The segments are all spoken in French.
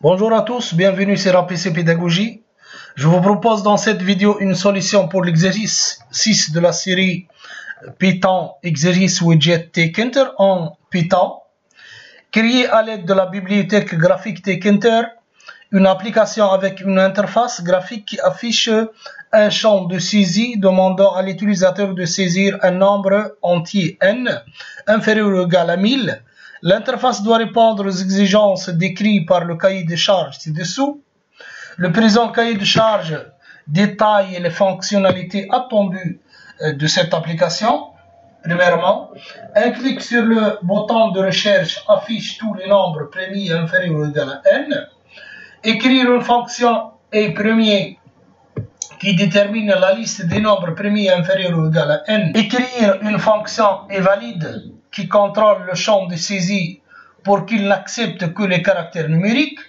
Bonjour à tous, bienvenue sur APC Pédagogie. Je vous propose dans cette vidéo une solution pour l'exercice 6 de la série Python exercice widget Tkinter en Python. Créer à l'aide de la bibliothèque graphique Tkinter une application avec une interface graphique qui affiche un champ de saisie demandant à l'utilisateur de saisir un nombre entier n inférieur ou égal à 1000. L'interface doit répondre aux exigences décrites par le cahier de charges ci-dessous. Le présent cahier de charges détaille les fonctionnalités attendues de cette application. Premièrement, un clic sur le bouton de recherche affiche tous les nombres premiers inférieurs ou égal à n. Écrire une fonction est premier qui détermine la liste des nombres premiers inférieurs ou égal à n. Écrire une fonction est valide qui contrôle le champ de saisie pour qu'il n'accepte que les caractères numériques.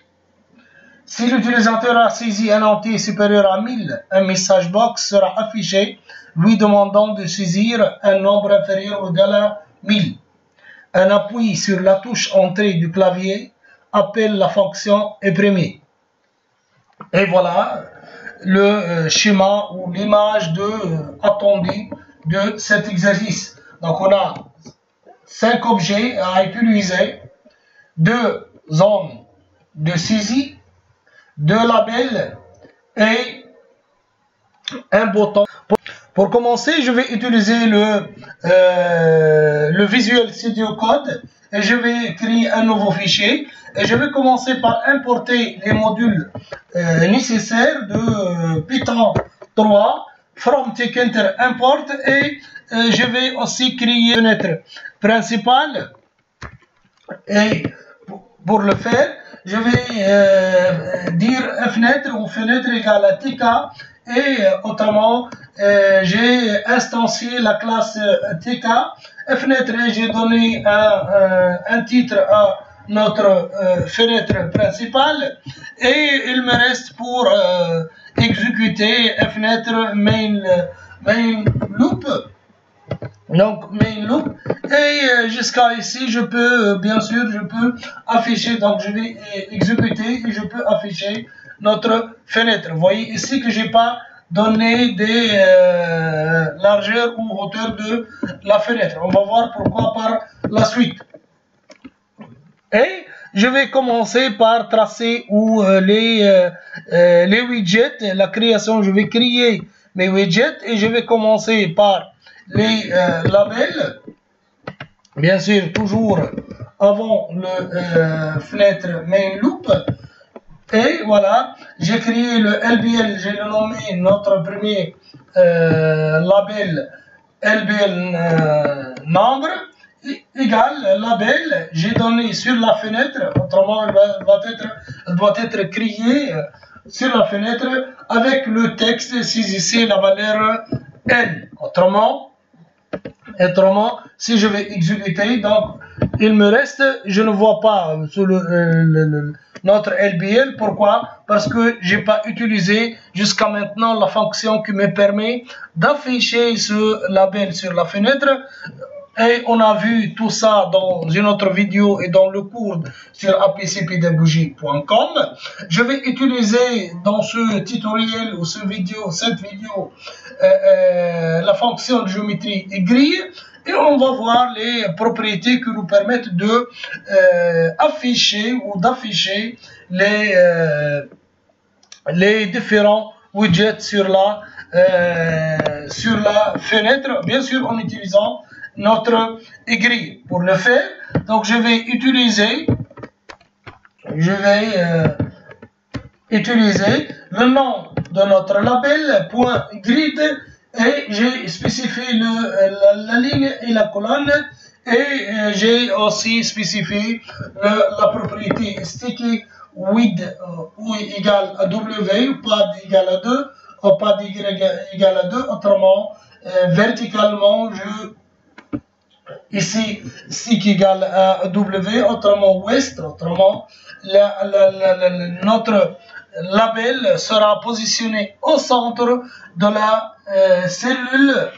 Si l'utilisateur a saisi un entier supérieur à 1000, un message box sera affiché lui demandant de saisir un nombre inférieur ou égal à 1000. Un appui sur la touche entrée du clavier appelle la fonction imprimée. Et voilà le schéma ou l'image attendue de cet exercice. Donc on a 5 objets à utiliser, 2 zones de saisie, 2 labels et un bouton. Pour commencer, je vais utiliser le Visual Studio Code et je vais créer un nouveau fichier. Et je vais commencer par importer les modules nécessaires de Python 3 from Tkinter import et je vais aussi créer une fenêtre principale. Et pour le faire, je vais dire fenêtre ou fenêtre égale à tk et autrement j'ai instancié la classe tk fenêtre et j'ai donné un titre à notre fenêtre principale et il me reste pour exécuter fenêtre main loop. Donc main loop et jusqu'à ici je peux bien sûr afficher, donc je vais exécuter et je peux afficher notre fenêtre. Vous voyez ici que j'ai pas donné des largeurs ou hauteur de la fenêtre. On va voir pourquoi par la suite. Et je vais commencer par tracer les widgets, la création. Je vais créer mes widgets et je vais commencer par les labels, bien sûr toujours avant le fenêtre main loop. Et voilà, j'ai créé le LBL, j'ai nommé notre premier label LBL nombre égal label, j'ai donné sur la fenêtre, autrement elle doit être créée sur la fenêtre avec le texte saisissez la valeur n. Autrement, si je vais exécuter, donc il me reste, je ne vois pas sur notre LBL. Pourquoi? Parce que j'ai pas utilisé jusqu'à maintenant la fonction qui me permet d'afficher ce label sur la fenêtre. Et on a vu tout ça dans une autre vidéo et dans le cours sur apcpedagogie.com. Je vais utiliser dans ce tutoriel ou cette vidéo, la fonction de géométrie et grille. Et on va voir les propriétés qui nous permettent de afficher ou d'afficher les différents widgets sur la fenêtre, bien sûr en utilisant notre grille. Pour le faire, donc je vais utiliser le nom de notre label .grid et j'ai spécifié la ligne et la colonne et j'ai aussi spécifié la propriété sticky width égale à w, pad égale à 2, pad égale à 2, autrement verticalement ici stick égale à w, autrement ouest, autrement notre label sera positionné au centre de la cellule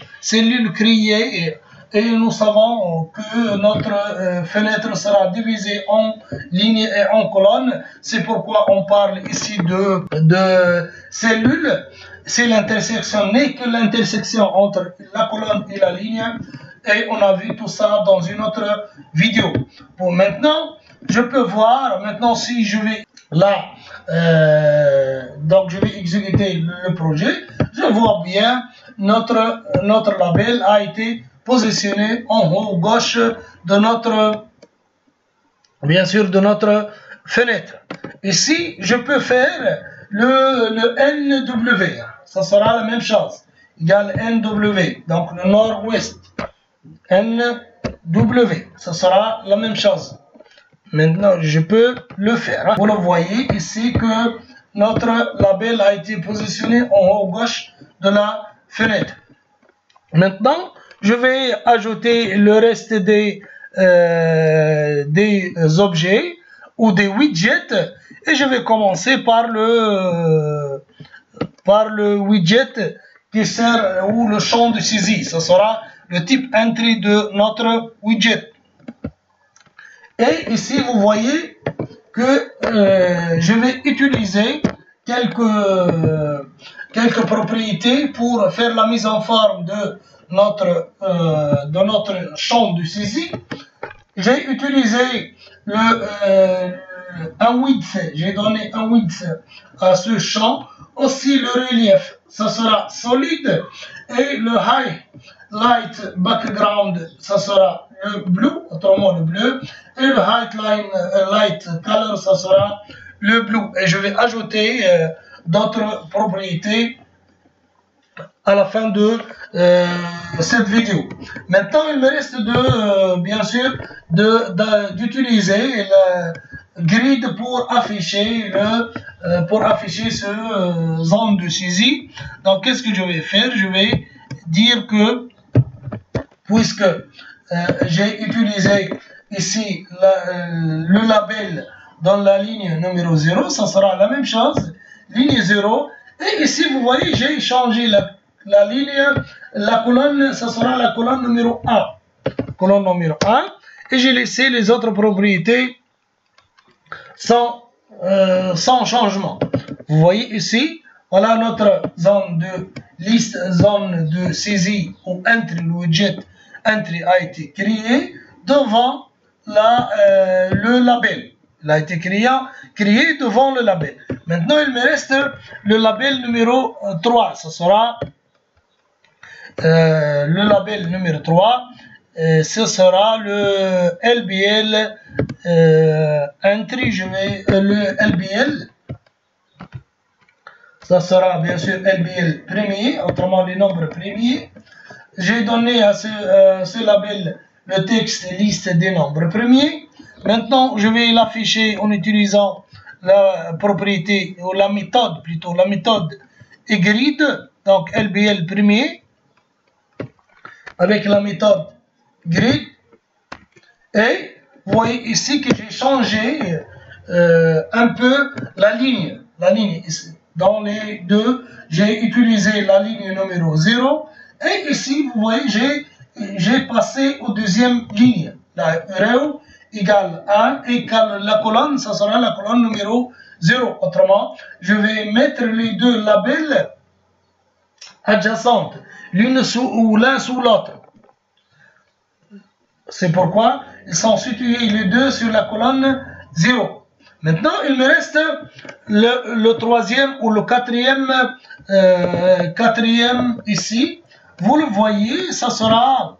créée et nous savons que notre fenêtre sera divisée en lignes et en colonnes. C'est pourquoi on parle ici de cellules. C'est l'intersection, n'est que l'intersection entre la colonne et la ligne. Et on a vu tout ça dans une autre vidéo. Pour maintenant, je peux voir, maintenant si je vais là, donc je vais exécuter le projet, je vois bien notre label a été positionné en haut gauche de notre, bien sûr, de notre fenêtre. Ici, je peux faire le NW, ça sera la même chose, égale NW, donc le nord-ouest, NW, ça sera la même chose. Maintenant, je peux le faire. Vous le voyez ici que notre label a été positionné en haut gauche de la fenêtre. Maintenant, je vais ajouter le reste des objets ou des widgets et je vais commencer par le widget qui sert ou le champ de saisie. Ce sera le type entry de notre widget. Et ici, vous voyez que je vais utiliser quelques propriétés pour faire la mise en forme de notre champ de saisie. J'ai utilisé un width, j'ai donné un width à ce champ. Aussi le relief, ça sera solide. Et le highlight background, ça sera le bleu, autrement le bleu. Et le light color, ça sera le bleu. Et je vais ajouter d'autres propriétés à la fin de cette vidéo. Maintenant, il me reste bien sûr d'utiliser la grid pour afficher ce zone de saisie. Donc, qu'est-ce que je vais faire? Je vais dire que puisque j'ai utilisé ici le label dans la ligne numéro 0, ça sera la même chose, ligne 0. Et ici, vous voyez, j'ai changé la ligne, la colonne, ça sera la colonne numéro 1. Colonne numéro 1. Et j'ai laissé les autres propriétés sans changement. Vous voyez ici, voilà notre zone de liste, zone de saisie ou entry, le widget entry a été créé devant le label. Il a été créé devant le label. Maintenant, il me reste le label numéro 3. Ce sera le label numéro 3. Ce sera le LBL entry. Je vais le LBL. Ça sera bien sûr LBL premier, autrement les nombres premiers. J'ai donné à ce label le texte liste des nombres premiers. Maintenant, je vais l'afficher en utilisant la propriété, ou la méthode plutôt, la méthode grid, donc LBL premier, avec la méthode grid. Et vous voyez ici que j'ai changé un peu la ligne ici. Dans les deux, j'ai utilisé la ligne numéro 0. Et ici, vous voyez, j'ai passé aux deuxième ligne. La row égale 1 et la colonne, ça sera la colonne numéro 0. Autrement, je vais mettre les deux labels adjacentes, l'un sous l'autre. C'est pourquoi ils sont situés les deux sur la colonne 0. Maintenant, il me reste le troisième ou le quatrième ici. Vous le voyez, ça sera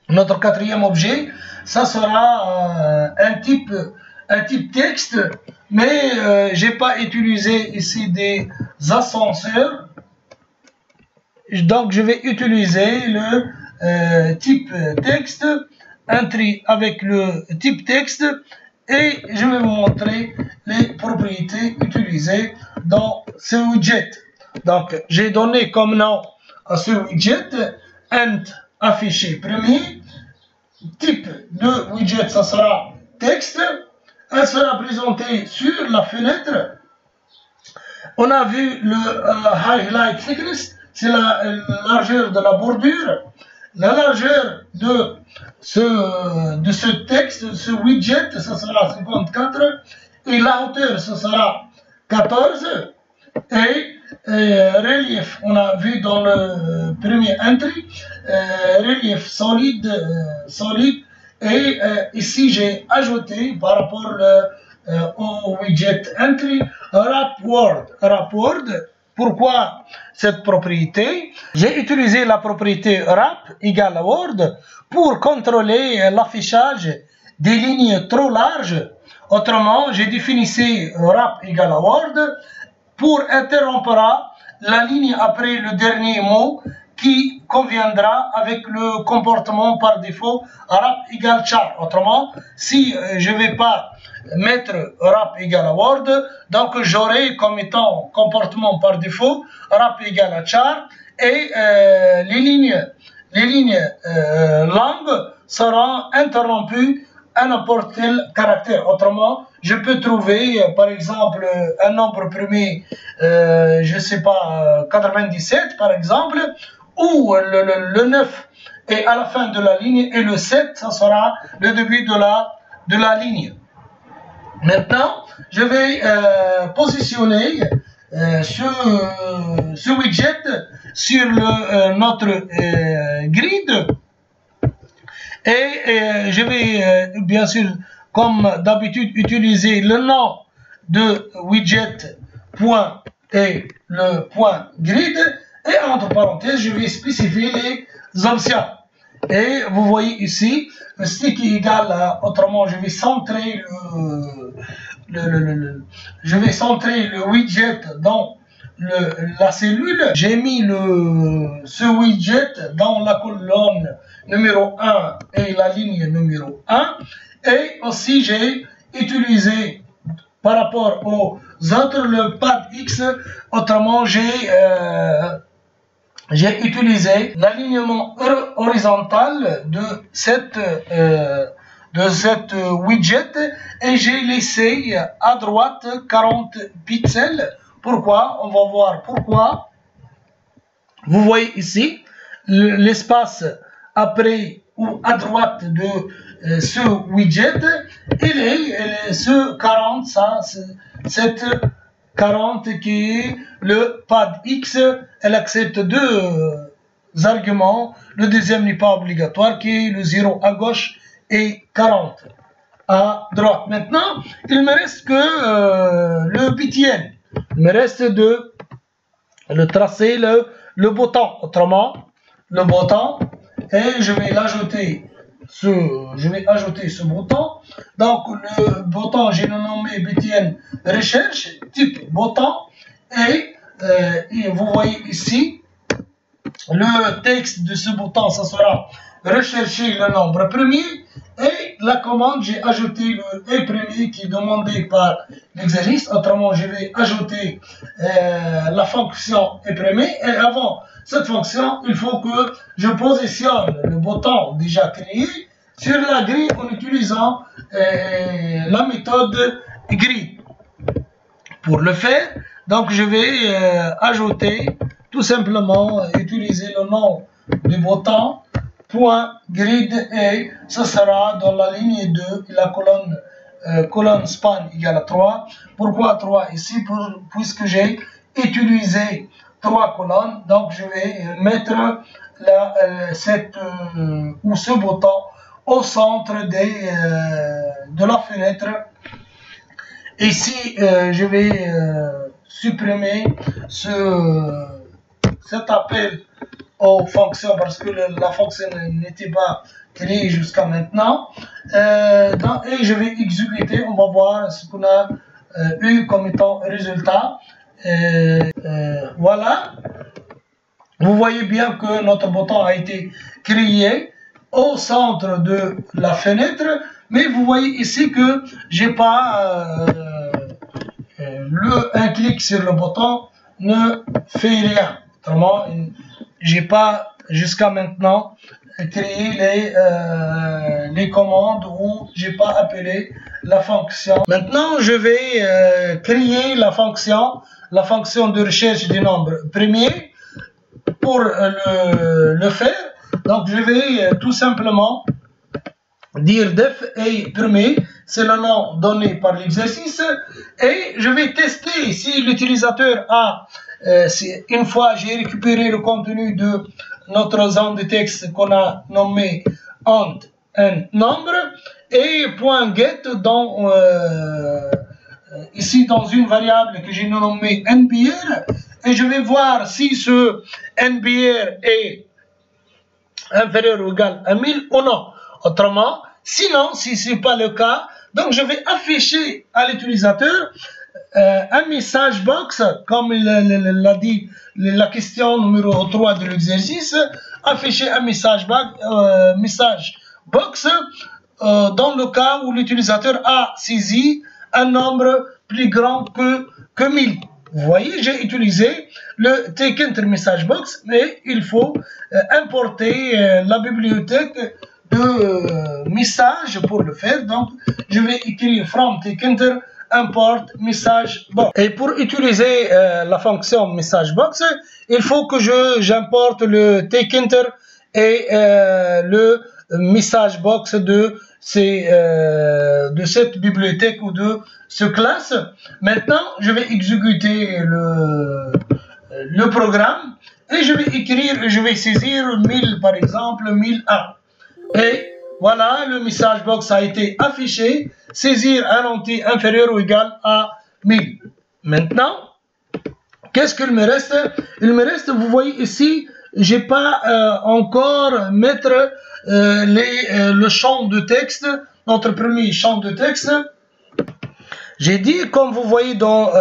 notre quatrième objet. Ça sera un type texte, mais j'ai pas utilisé ici des ascenseurs. Donc, je vais utiliser le type texte, entry avec le type texte. Et je vais vous montrer les propriétés utilisées dans ce widget. Donc, j'ai donné comme nom à ce widget int affiché premier. Type de widget, ça sera texte. Elle sera présentée sur la fenêtre. On a vu le highlight thickness, c'est la largeur de la bordure. la largeur de ce texte, de ce widget, ça sera 54, et la hauteur, ce sera 14, et relief, on a vu dans le premier entry, relief solide, et ici j'ai ajouté par rapport au widget entry wrap word. Pourquoi cette propriété? J'ai utilisé la propriété wrap égale word pour contrôler l'affichage des lignes trop larges. Autrement, j'ai défini wrap égale word pour interrompre la ligne après le dernier mot qui conviendra avec le comportement par défaut wrap égale char. Autrement, si je ne vais pas mettre wrap égale word, donc j'aurai comme étant comportement par défaut wrap égale char, et les lignes langues seront interrompues à n'importe quel caractère. Autrement, je peux trouver par exemple un nombre premier, je ne sais pas, 97 par exemple, où le 9 est à la fin de la ligne et le 7, ça sera le début de la ligne. Maintenant, je vais positionner ce widget sur notre grid, et je vais bien sûr, comme d'habitude, utiliser le nom de widget point et le point grid, et entre parenthèses, je vais spécifier les options. Et vous voyez ici, le stick est égal à, autrement, je vais centrer le widget dans la cellule. J'ai mis ce widget dans la colonne numéro 1 et la ligne numéro 1. Et aussi, j'ai utilisé par rapport aux autres le pad X. Autrement, j'ai utilisé l'alignement horizontal de cette widget, et j'ai laissé à droite 40 pixels. Pourquoi? On va voir pourquoi. Vous voyez ici l'espace après ou à droite de ce widget, il est ce 40, ça, cette 40 qui est le pad X. Elle accepte deux arguments. Le deuxième n'est pas obligatoire, qui est le 0 à gauche et 40 à droite. Maintenant, il me reste que le BTN. Il me reste de le tracer le bouton. Autrement, le bouton, et je vais l'ajouter. Je vais ajouter ce bouton. Donc le bouton, j'ai nommé BTN recherche, type bouton, et vous voyez ici le texte de ce bouton, ça sera rechercher le nombre premier, et la commande, j'ai ajouté le E premier qui est demandé par l'exercice. Autrement, je vais ajouter la fonction E premier, et avant cette fonction, il faut que je positionne le bouton déjà créé sur la grille en utilisant la méthode grid. Pour le faire, donc je vais ajouter tout simplement, utiliser le nom du bouton point grid, et ce sera dans la ligne 2, la colonne span égale à 3. Pourquoi 3 ici? Puisque j'ai utilisé 3 colonnes, donc je vais mettre ce bouton au centre de la fenêtre. Ici, je vais supprimer cet appel aux fonctions parce que la fonction n'était pas créée jusqu'à maintenant. Et je vais exécuter, on va voir ce qu'on a eu comme étant résultat. Voilà. Vous voyez bien que notre bouton a été créé au centre de la fenêtre, mais vous voyez ici que j'ai pas un clic sur le bouton ne fait rien. Autrement, j'ai pas jusqu'à maintenant créé les commandes où j'ai pas appelé la fonction. Maintenant, je vais créer la fonction de recherche du nombre premier. Pour le faire, Donc je vais tout simplement dire def et permis, c'est le nom donné par l'exercice, et je vais tester si l'utilisateur a, une fois j'ai récupéré le contenu de notre zone de texte qu'on a nommé int un nombre, et .get dans ici dans une variable que j'ai nommée nbr, et je vais voir si ce nbr est inférieur ou égal à 1000 ou non. Autrement, sinon, si ce n'est pas le cas, donc je vais afficher à l'utilisateur un message box, comme l'a dit la question numéro 3 de l'exercice, afficher un message box dans le cas où l'utilisateur a saisi un nombre plus grand que 1000. Vous voyez, j'ai utilisé le TakeEnter message box, mais il faut importer la bibliothèque de messages pour le faire. Donc, je vais écrire from TakeEnter import message box. Et pour utiliser la fonction message box, il faut que j'importe le TakeEnter et le message box de cette bibliothèque ou de ce classe. Maintenant, je vais exécuter le programme et je vais écrire, je vais saisir 1000 par exemple, 1001. Et voilà, le message box a été affiché, saisir un entier inférieur ou égal à 1000. Maintenant, qu'est-ce qu'il me reste? Il me reste, vous voyez ici, j'ai pas encore mettre le champ de texte, notre premier champ de texte. J'ai dit, comme vous voyez dans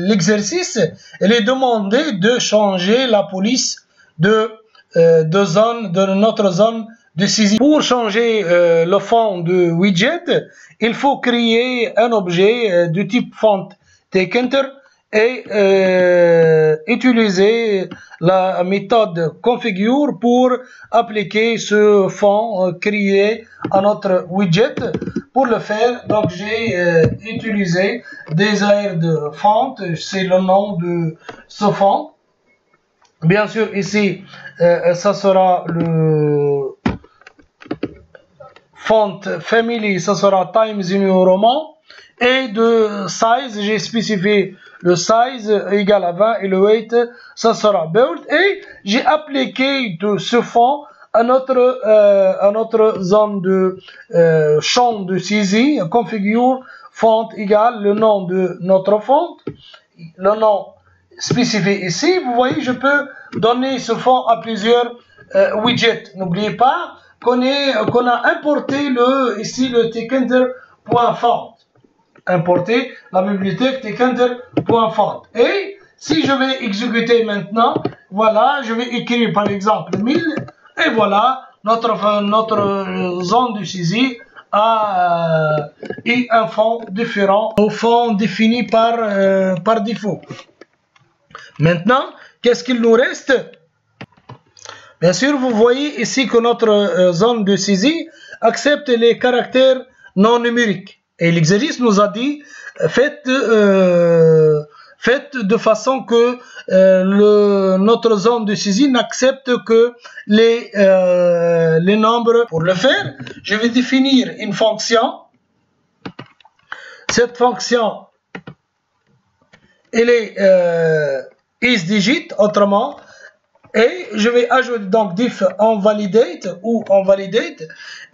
l'exercice, il est demandé de changer la police de notre zone de saisie. Pour changer le fond de widget, il faut créer un objet de type font TakeEnter et utiliser la méthode configure pour appliquer ce fond créé à notre widget. Pour le faire, donc j'ai utilisé desired font, c'est le nom de ce fond. Bien sûr, ici, ça sera le font family, ça sera Times New Roman. Et de size, j'ai spécifié le size égal à 20 et le weight, ça sera bold. Et j'ai appliqué de ce fond à notre zone de champ de saisie, configure font égale le nom de notre font, le nom spécifié ici. Vous voyez, je peux donner ce fond à plusieurs widgets. N'oubliez pas qu'on a importé ici le TakeEnter.font. Importer la bibliothèque TakeEnter.font. Et si je vais exécuter maintenant, voilà, je vais écrire par exemple 1000 et voilà, notre zone de saisie a un fond différent au fond défini par défaut. Maintenant, qu'est-ce qu'il nous reste? Bien sûr, vous voyez ici que notre zone de saisie accepte les caractères non numériques. Et l'exercice nous a dit, faites de façon que notre zone de saisie n'accepte que les nombres. Pour le faire, je vais définir une fonction. Cette fonction, elle est isDigit, autrement. Et je vais ajouter donc diff onValidate ou onValidate,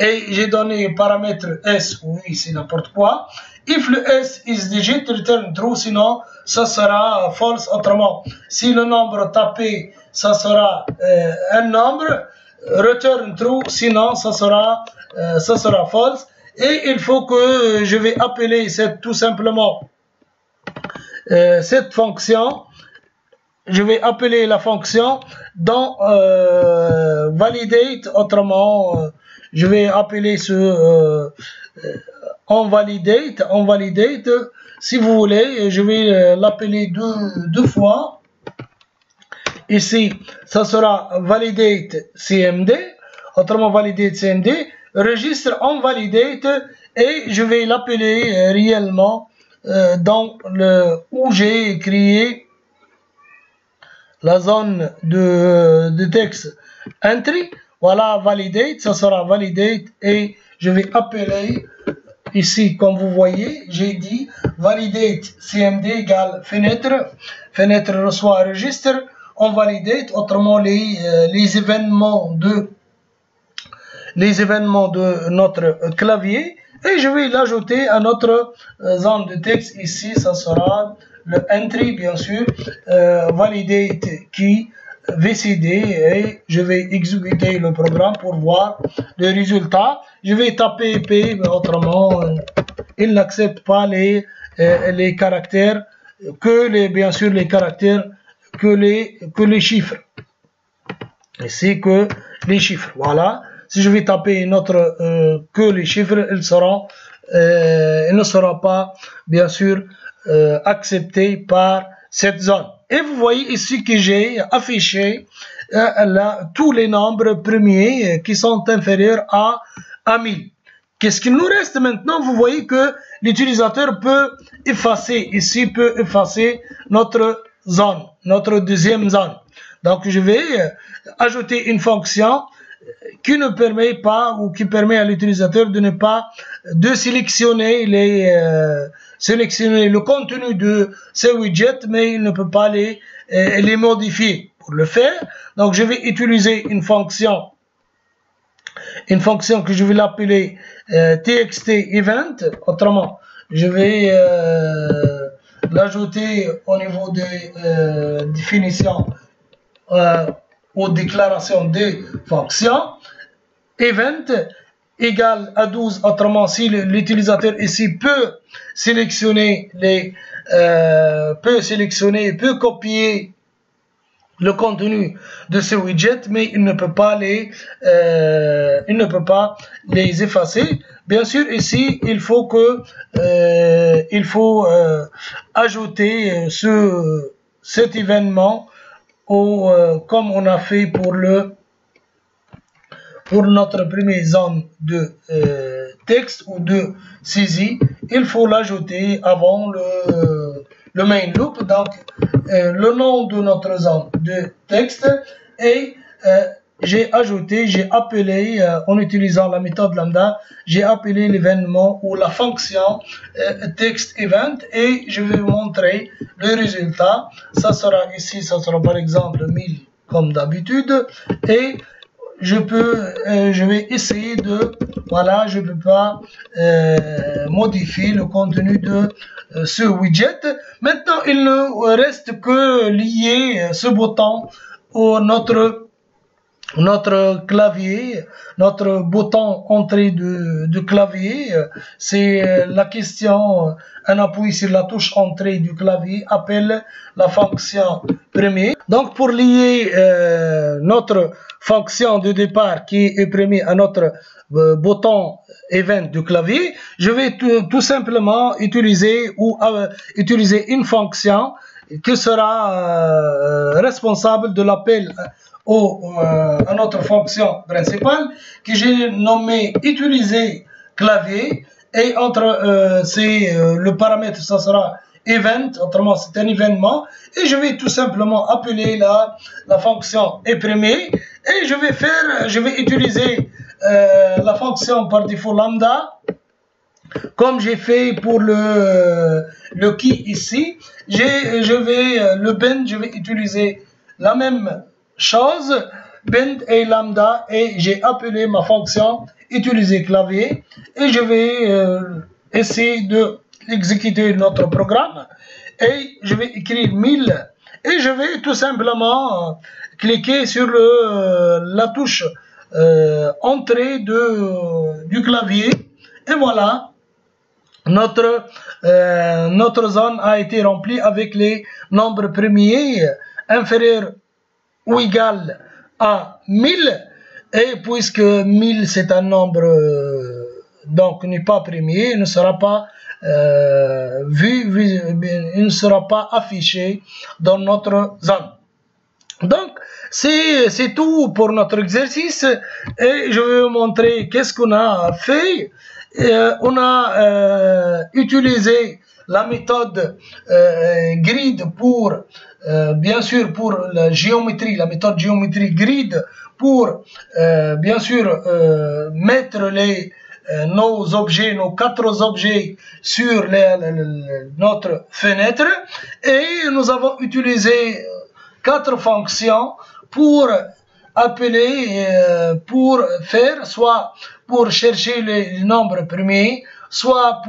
et j'ai donné paramètre s, oui c'est n'importe quoi. If le s is digit, return true, sinon ça sera false. Autrement, si le nombre tapé ça sera un nombre, return true, sinon ça sera false. Et il faut que je vais appeler tout simplement cette fonction. Je vais appeler la fonction dans validate, autrement je vais appeler ce onValidate, si vous voulez, je vais l'appeler deux fois. Ici, ça sera validate cmd, autrement validate cmd, registre onValidate, et je vais l'appeler réellement dans où j'ai créé la zone de texte entry, Voilà, validate, ça sera validate et je vais appeler ici, comme vous voyez, j'ai dit validate CMD égale fenêtre. Fenêtre reçoit un registre. On validate, autrement les événements de notre clavier. Et je vais l'ajouter à notre zone de texte. Ici, ça sera le entry, bien sûr, validate key VCD, et je vais exécuter le programme pour voir le résultat. Je vais taper P, mais autrement, il n'accepte pas les caractères, bien sûr, les caractères que les chiffres. Ici, que les chiffres. Voilà. Si je vais taper que les chiffres, il ne sera pas, bien sûr, accepté par cette zone. Et vous voyez ici que j'ai affiché tous les nombres premiers qui sont inférieurs à 1000. Qu'est-ce qu'il nous reste maintenant? Vous voyez que l'utilisateur peut effacer notre zone, notre deuxième zone. Donc je vais ajouter une fonction qui ne permet pas, ou qui permet à l'utilisateur de ne pas sélectionner le contenu de ces widgets, mais il ne peut pas les modifier. Pour le faire, donc je vais utiliser une fonction que je vais l'appeler txt event. Autrement, je vais l'ajouter au niveau des définitions ou déclaration des fonctions. Event égale à 12, autrement, si l'utilisateur ici peut copier le contenu de ce widget, mais il ne peut pas les effacer. Bien sûr, ici, il faut ajouter cet événement comme on a fait pour notre première zone de texte ou de saisie. Il faut l'ajouter avant le main loop, donc le nom de notre zone de texte, et j'ai appelé en utilisant la méthode lambda, j'ai appelé l'événement ou la fonction text event, et je vais vous montrer le résultat. Ça sera ici, ça sera par exemple 1000 comme d'habitude, et je vais essayer voilà, je peux pas modifier le contenu de ce widget. Maintenant, il ne reste que lier ce bouton au notre clavier, notre bouton entrée de clavier. C'est la question, un appui sur la touche entrée du clavier appelle la fonction premier. Donc pour lier notre fonction de départ qui est premier à notre bouton event du clavier, je vais tout simplement utiliser une fonction qui sera responsable de l'appel à notre fonction principale, que j'ai nommé utiliser clavier, et le paramètre, ça sera event, autrement c'est un événement, et je vais tout simplement appeler la fonction imprimer, et je vais utiliser la fonction par défaut lambda, comme j'ai fait pour le key ici. Je vais utiliser la même chose, bend et lambda, et j'ai appelé ma fonction utiliser clavier, et je vais essayer de exécuter notre programme, et je vais écrire 1000, et je vais tout simplement cliquer sur la touche entrée du clavier, et voilà, notre zone a été remplie avec les nombres premiers inférieurs ou égal à 1000, et puisque 1000 c'est un nombre donc n'est pas premier, il ne sera pas il ne sera pas affiché dans notre zone. Donc c'est tout pour notre exercice, et je vais vous montrer qu'est-ce qu'on a fait. On a utilisé la méthode grid pour, bien sûr, pour la géométrie, la méthode géométrie grid pour, bien sûr, mettre nos objets, nos 4 objets sur notre fenêtre. Et nous avons utilisé 4 fonctions pour appeler, pour faire, soit pour chercher les nombres premiers, soit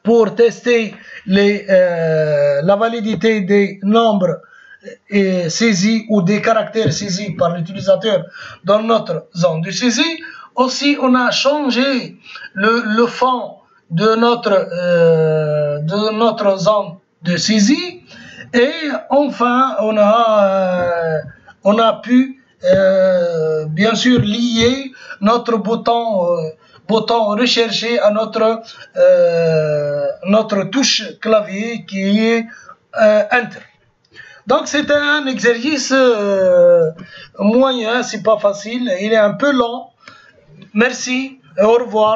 pour tester la validité des nombres saisis ou des caractères saisis par l'utilisateur dans notre zone de saisie. Aussi, on a changé le fond de notre zone de saisie. Et enfin, on a pu bien sûr lier notre bouton recherché à notre touche clavier qui est Enter. Donc c'est un exercice moyen, c'est pas facile, il est un peu long. Merci et au revoir.